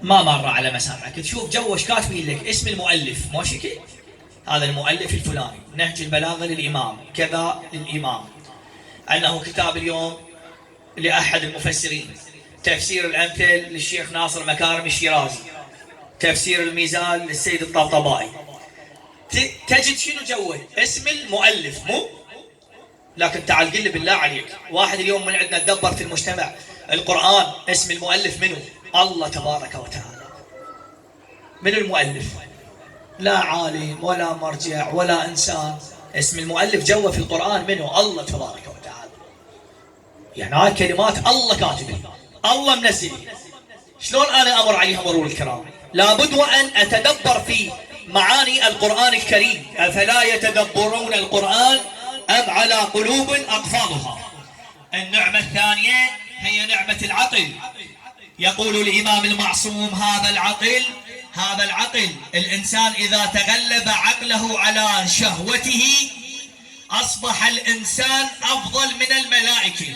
ما مر على مسامعك تشوف جوش كاتبين لك اسم المؤلف مو شكل هذا المؤلف الفلاني، نهج البلاغه للامام كذا للامام، انه كتاب اليوم لاحد المفسرين، تفسير الامثل للشيخ ناصر مكارم الشيرازي، تفسير الميزان للسيد الطبطبائي. تجد شنو جوه اسم المؤلف مو. لكن تعال قل لي بالله عليك، واحد اليوم من عندنا تدبر في المجتمع القرآن اسم المؤلف منو؟ الله تبارك وتعالى. من المؤلف؟ لا عالم ولا مرجع ولا إنسان، اسم المؤلف جوا في القرآن منو؟ الله تبارك وتعالى. يعني هاي كلمات الله كاتبها، الله منزلها، شلون أنا أمر عليها مرور الكرام؟ لابد وأن أتدبر في معاني القرآن الكريم. أفلا يتدبرون القرآن أم على قلوب أقفالها؟ النعمة الثانية هي نعمة العقل. يقول الإمام المعصوم هذا العقل الإنسان إذا تغلب عقله على شهوته أصبح الإنسان أفضل من الملائكة،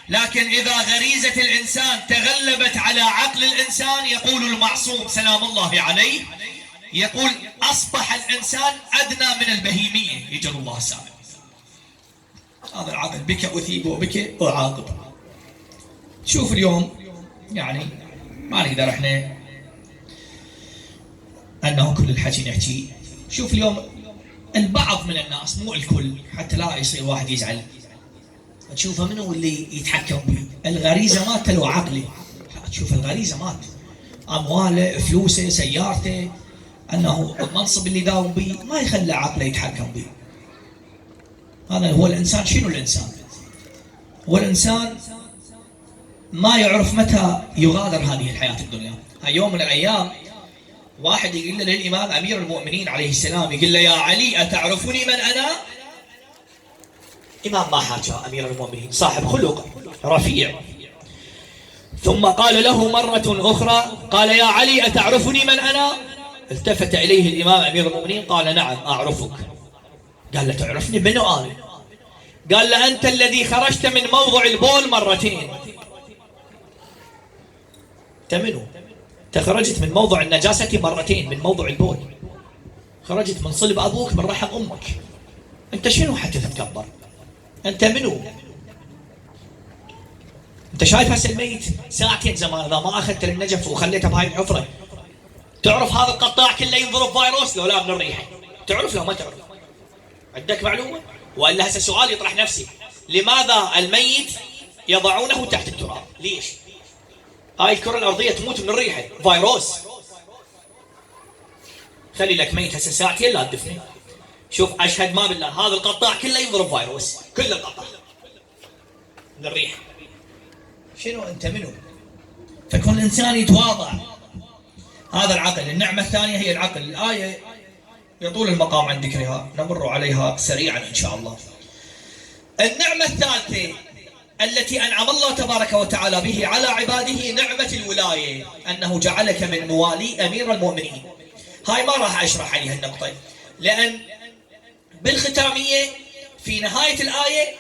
لكن إذا غريزة الإنسان تغلبت على عقل الإنسان يقول المعصوم سلام الله عليه، يقول أصبح الإنسان أدنى من البهيمية. يجل الله السابق. هذا العقل بك أثيب وبك أعاقب. شوف اليوم يعني ما نقدر احنا أنه كل الحكي نحكي. شوف اليوم البعض من الناس مو الكل حتى لا يصير واحد يزعل، تشوفه منو اللي يتحكم به؟ الغريزة مات لو عقله. تشوف الغريزة مات، أمواله فلوسه سيارته، أنه المنصب اللي داوم به ما يخلى عقله يتحكم به. هذا هو الإنسان. شنو الإنسان؟ هو الإنسان ما يعرف متى يغادر هذه الحياة الدنيا. يوم من الأيام واحد يقول له للإمام أمير المؤمنين عليه السلام، يقول له يا علي أتعرفني من أنا؟ إمام ما حاجة أمير المؤمنين صاحب خلق رفيع. ثم قال له مرة أخرى قال يا علي أتعرفني من أنا؟ التفت إليه الإمام أمير المؤمنين قال نعم أعرفك. قال له تعرفني منو أنا؟ قال له أنت الذي خرجت من موضع البول مرتين. أنت منو؟ خرجت من موضع النجاسة مرتين، من موضع البول، خرجت من صلب أبوك من رحم أمك. أنت شنو حتى تتكبر؟ أنت منو؟ أنت شايف هسه الميت ساعتين زمان إذا ما أخذت النجف وخليته بهاي الحفرة، تعرف هذا القطاع كله ينضرب فيروس لو لا من الريحة؟ تعرف لو ما تعرف؟ عندك معلومة؟ وإلا هسه سؤال يطرح نفسي، لماذا الميت يضعونه تحت التراب؟ ليش؟ هاي الكرة الأرضية تموت من الريحة، فيروس. خلي لك ميت هسه ساعتين لا تدفنه. شوف أشهد ما بالله هذا القطاع كله يضرب فيروس، كل القطاع من الريحة. شنو أنت منو؟ فكون الإنسان يتواضع. هذا العقل. النعمة الثانية هي العقل. الآية يطول المقام عن ذكرها، نمر عليها سريعا إن شاء الله. النعمة الثالثة التي أنعم الله تبارك وتعالى به على عباده نعمة الولاية، أنه جعلك من موالي أمير المؤمنين. هاي ما راح أشرح عليها النقطة، لأن بالختامية في نهاية الآية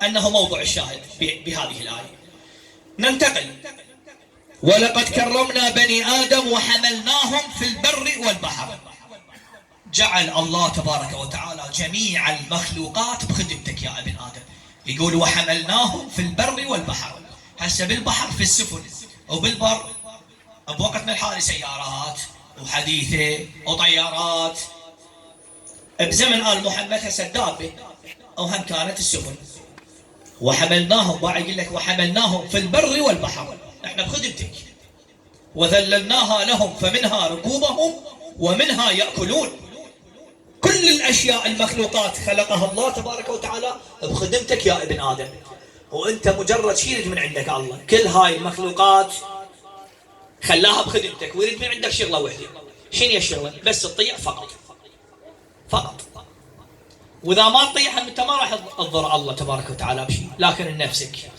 أنه موضوع الشاهد بهذه الآية. ننتقل. ولقد كرمنا بني آدم وحملناهم في البر والبحر. جعل الله تبارك وتعالى جميع المخلوقات بخدمتك يا ابن آدم. يقول وحملناهم في البر والبحر. هسه بالبحر في السفن، وبالبر بوقتنا الحالي سيارات وحديثة وطيارات. بزمن آل محمد هسه الدابة وهم كانت السفن. وحملناهم، باع يقول لك وحملناهم في البر والبحر، احنا بخدمتك. وذللناها لهم فمنها ركوبهم ومنها يأكلون. كل الأشياء المخلوقات خلقها الله تبارك وتعالى بخدمتك يا ابن آدم، وأنت مجرد شيء يريد من عندك الله. كل هاي المخلوقات خلاها بخدمتك ويريد من عندك شغلة واحدة. شنو هي الشغلة؟ بس تطيع فقط فقط. وإذا ما تطيعها أنت ما راح تضر الله تبارك وتعالى بشيء، لكن لنفسك.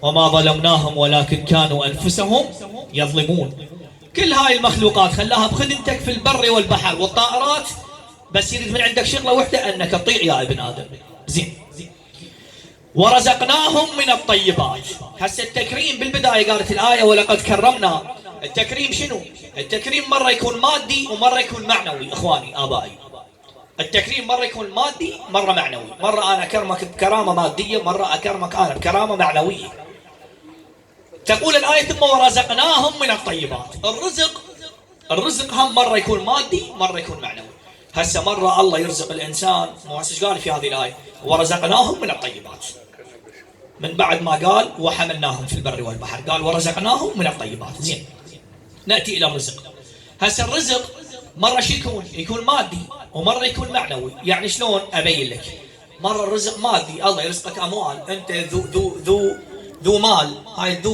وما ظلمناهم ولكن كانوا أنفسهم يظلمون. كل هاي المخلوقات خلاها بخدمتك في البر والبحر والطائرات، بس يريد من عندك شغلة واحدة أنك تطيع يا ابن آدم. زين. ورزقناهم من الطيبات. هسه التكريم بالبداية قالت الآية ولقد كرمنا التكريم شنو؟ التكريم مرة يكون مادي ومرة يكون معنوي. إخواني آبائي، التكريم مرة يكون مادي مرة معنوي. مرة أنا أكرمك بكرامة مادية، مرة أكرمك أنا بكرامة معنوية. تقول الآية ثم ورزقناهم من الطيبات. الرزق هم مرة يكون مادي مرة يكون معنوي. هسه مرة الله يرزق الإنسان، مو هسه ايش قال في هذه الآية؟ ورزقناهم من الطيبات. من بعد ما قال وحملناهم في البر والبحر، قال ورزقناهم من الطيبات. زين، نأتي إلى الرزق. هسه الرزق مرة شو يكون مادي ومرة يكون معنوي. يعني شلون أبين لك؟ مرة الرزق مادي، الله يرزقك أموال، أنت ذو مال، هاي ذو